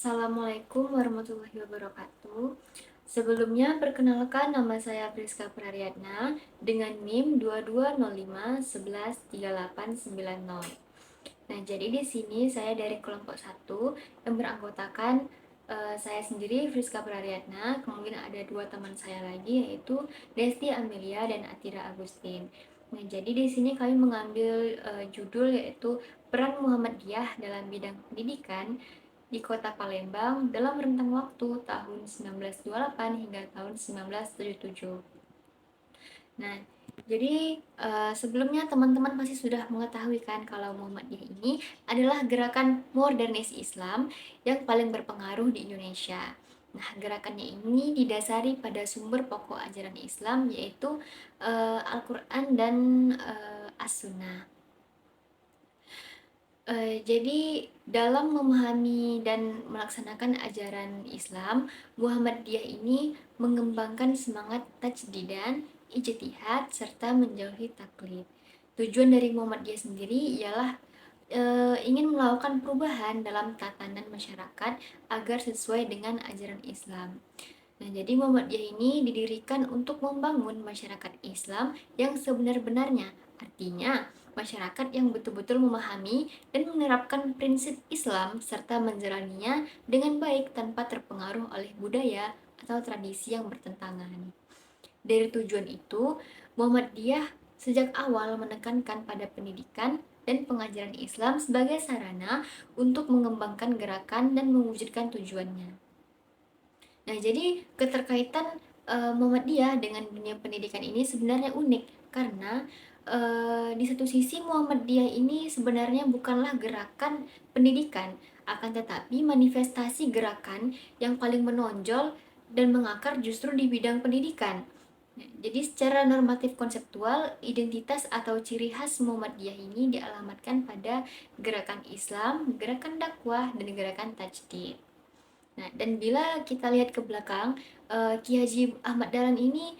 Assalamualaikum warahmatullahi wabarakatuh. Sebelumnya, perkenalkan nama saya Priska Praryatna dengan NIM 2205113890. Nah, jadi di sini saya dari kelompok 1 yang beranggotakan saya sendiri Priska Praryatna, kemudian ada dua teman saya lagi yaitu Desti Amelia dan Atira Agustin. Nah, jadi di sini kami mengambil judul yaitu peran Muhammadiyah dalam bidang pendidikan di Kota Palembang dalam rentang waktu tahun 1928 hingga tahun 1977. Nah, jadi sebelumnya teman-teman pasti sudah mengetahui kan kalau Muhammadiyah ini adalah gerakan modernis Islam yang paling berpengaruh di Indonesia. Nah, gerakannya ini didasari pada sumber pokok ajaran Islam yaitu Al-Quran dan As-Sunnah. Jadi dalam memahami dan melaksanakan ajaran Islam, Muhammadiyah ini mengembangkan semangat tajdidan, ijtihad, serta menjauhi taklid. Tujuan dari Muhammadiyah sendiri ialah ingin melakukan perubahan dalam tatanan masyarakat agar sesuai dengan ajaran Islam. Nah, jadi Muhammadiyah ini didirikan untuk membangun masyarakat Islam yang sebenar-benarnya. Artinya, masyarakat yang betul-betul memahami dan menerapkan prinsip Islam serta menjalaninya dengan baik tanpa terpengaruh oleh budaya atau tradisi yang bertentangan. Dari tujuan itu, Muhammadiyah sejak awal menekankan pada pendidikan dan pengajaran Islam sebagai sarana untuk mengembangkan gerakan dan mewujudkan tujuannya. Nah, jadi keterkaitan Muhammadiyah dengan dunia pendidikan ini sebenarnya unik karena di satu sisi Muhammadiyah ini sebenarnya bukanlah gerakan pendidikan, akan tetapi manifestasi gerakan yang paling menonjol dan mengakar justru di bidang pendidikan. Nah, jadi secara normatif konseptual, identitas atau ciri khas Muhammadiyah ini dialamatkan pada gerakan Islam, gerakan dakwah, dan gerakan tajdid. Nah, dan bila kita lihat ke belakang, Ki Haji Ahmad Dahlan ini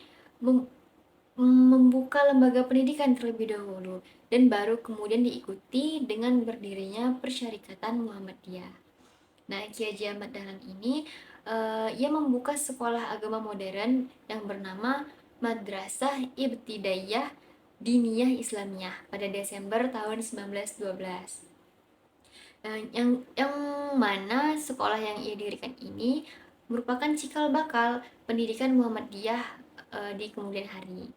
membuka lembaga pendidikan terlebih dahulu dan baru kemudian diikuti dengan berdirinya Persyarikatan Muhammadiyah. Nah, Ki Haji Ahmad Dahlan ini ia membuka sekolah agama modern yang bernama Madrasah Ibtidaiyah Diniyah Islamiyah pada Desember tahun 1912. Yang mana sekolah yang ia dirikan ini merupakan cikal bakal pendidikan Muhammadiyah di kemudian hari.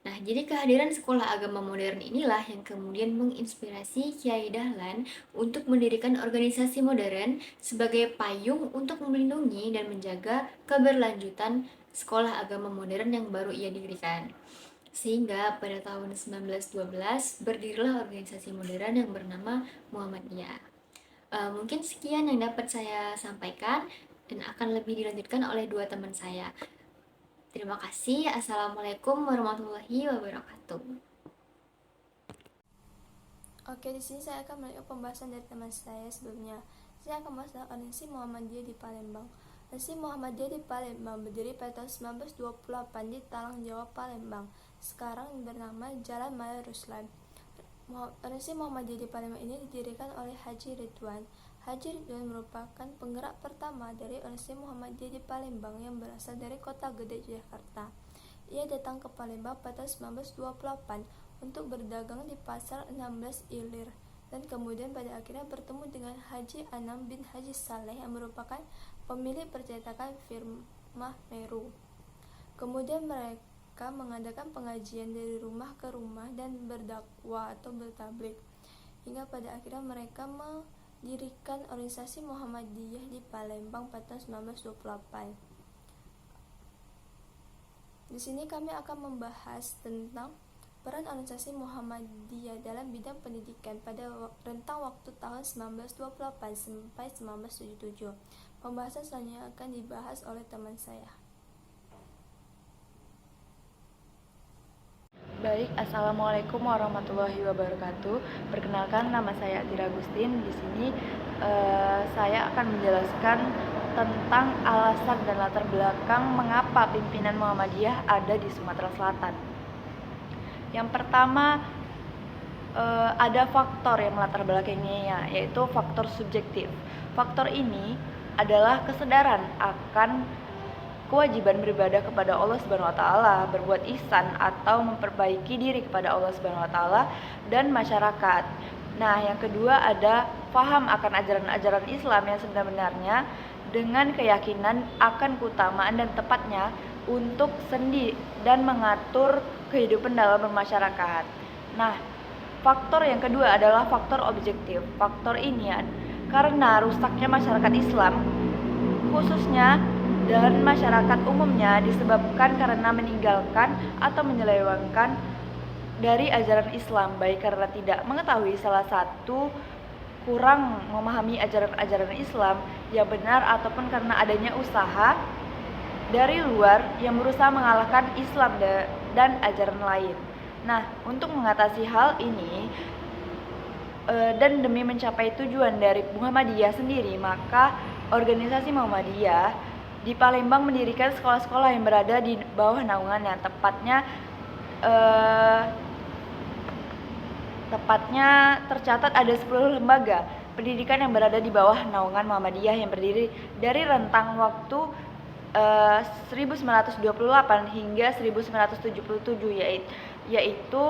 Nah, jadi kehadiran sekolah agama modern inilah yang kemudian menginspirasi Kiai Dahlan untuk mendirikan organisasi modern sebagai payung untuk melindungi dan menjaga keberlanjutan sekolah agama modern yang baru ia dirikan. Sehingga pada tahun 1912 berdirilah organisasi modern yang bernama Muhammadiyah. Mungkin sekian yang dapat saya sampaikan dan akan lebih dilanjutkan oleh dua teman saya. Terima kasih. Assalamualaikum warahmatullahi wabarakatuh. Oke, di sini saya akan melanjutkan pembahasan dari teman saya sebelumnya. Saya akan membahas tentang organisasi Muhammadiyah di Palembang. Organisasi Muhammadiyah di Palembang berdiri pada tahun 1928 di Talang, Jawa, Palembang. Sekarang bernama Jalan Maya Ruslan. Organisasi Muhammadiyah di Palembang ini didirikan oleh Haji Ridwan. Haji Ridwan merupakan penggerak pertama dari organisasi Muhammadiyah di Palembang yang berasal dari Kota Gede, Jakarta. Ia datang ke Palembang pada 1928 untuk berdagang di pasar 16 Ilir dan kemudian pada akhirnya bertemu dengan Haji Anam bin Haji Saleh yang merupakan pemilik percetakan firma Meru. Kemudian mereka mengadakan pengajian dari rumah ke rumah dan berdakwah atau bertablik hingga pada akhirnya mereka mendirikan organisasi Muhammadiyah di Palembang pada 1928. Di sini kami akan membahas tentang peran organisasi Muhammadiyah dalam bidang pendidikan pada rentang waktu tahun 1928 sampai 1977. Pembahasan selanjutnya akan dibahas oleh teman saya. Baik, Assalamualaikum warahmatullahi wabarakatuh. Perkenalkan, nama saya Atira Agustin. Di sini saya akan menjelaskan tentang alasan dan latar belakang mengapa pimpinan Muhammadiyah ada di Sumatera Selatan. Yang pertama, ada faktor yang melatar belakanginya, yaitu faktor subjektif. Faktor ini adalah kesadaran akan kewajiban beribadah kepada Allah Subhanahu wa taala, berbuat ihsan atau memperbaiki diri kepada Allah Subhanahu wa taala dan masyarakat. Nah, yang kedua ada paham akan ajaran-ajaran Islam yang sebenarnya dengan keyakinan akan keutamaan dan tepatnya untuk sendi dan mengatur kehidupan dalam bermasyarakat. Nah, faktor yang kedua adalah faktor objektif. Faktor ini karena rusaknya masyarakat Islam khususnya dan masyarakat umumnya disebabkan karena meninggalkan atau menyelewengkan dari ajaran Islam, baik karena tidak mengetahui salah satu kurang memahami ajaran-ajaran Islam yang benar ataupun karena adanya usaha dari luar yang berusaha mengalahkan Islam dan ajaran lain. Nah, untuk mengatasi hal ini dan demi mencapai tujuan dari Muhammadiyah sendiri, maka organisasi Muhammadiyah di Palembang mendirikan sekolah-sekolah yang berada di bawah naungannya, tepatnya tercatat ada 10 lembaga pendidikan yang berada di bawah naungan Muhammadiyah yang berdiri dari rentang waktu 1928 hingga 1977, yaitu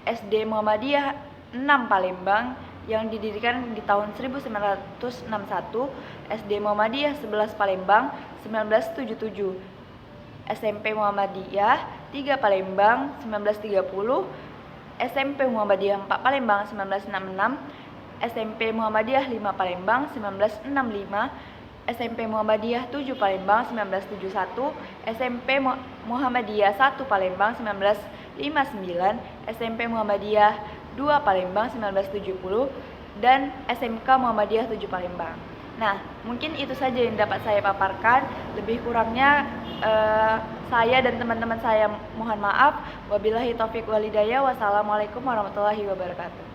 SD Muhammadiyah 6 Palembang yang didirikan di tahun 1961, SD Muhammadiyah 11 Palembang 1977, SMP Muhammadiyah 3 Palembang 1930, SMP Muhammadiyah 4 Palembang 1966, SMP Muhammadiyah 5 Palembang 1965, SMP Muhammadiyah 7 Palembang 1971, SMP Muhammadiyah 1 Palembang 1959, SMP Muhammadiyah 2 Palembang 1970, dan SMK Muhammadiyah 7 Palembang. Nah, mungkin itu saja yang dapat saya paparkan. Lebih kurangnya saya dan teman-teman saya mohon maaf. Wabillahi taufik walhidayah. Wassalamualaikum warahmatullahi wabarakatuh.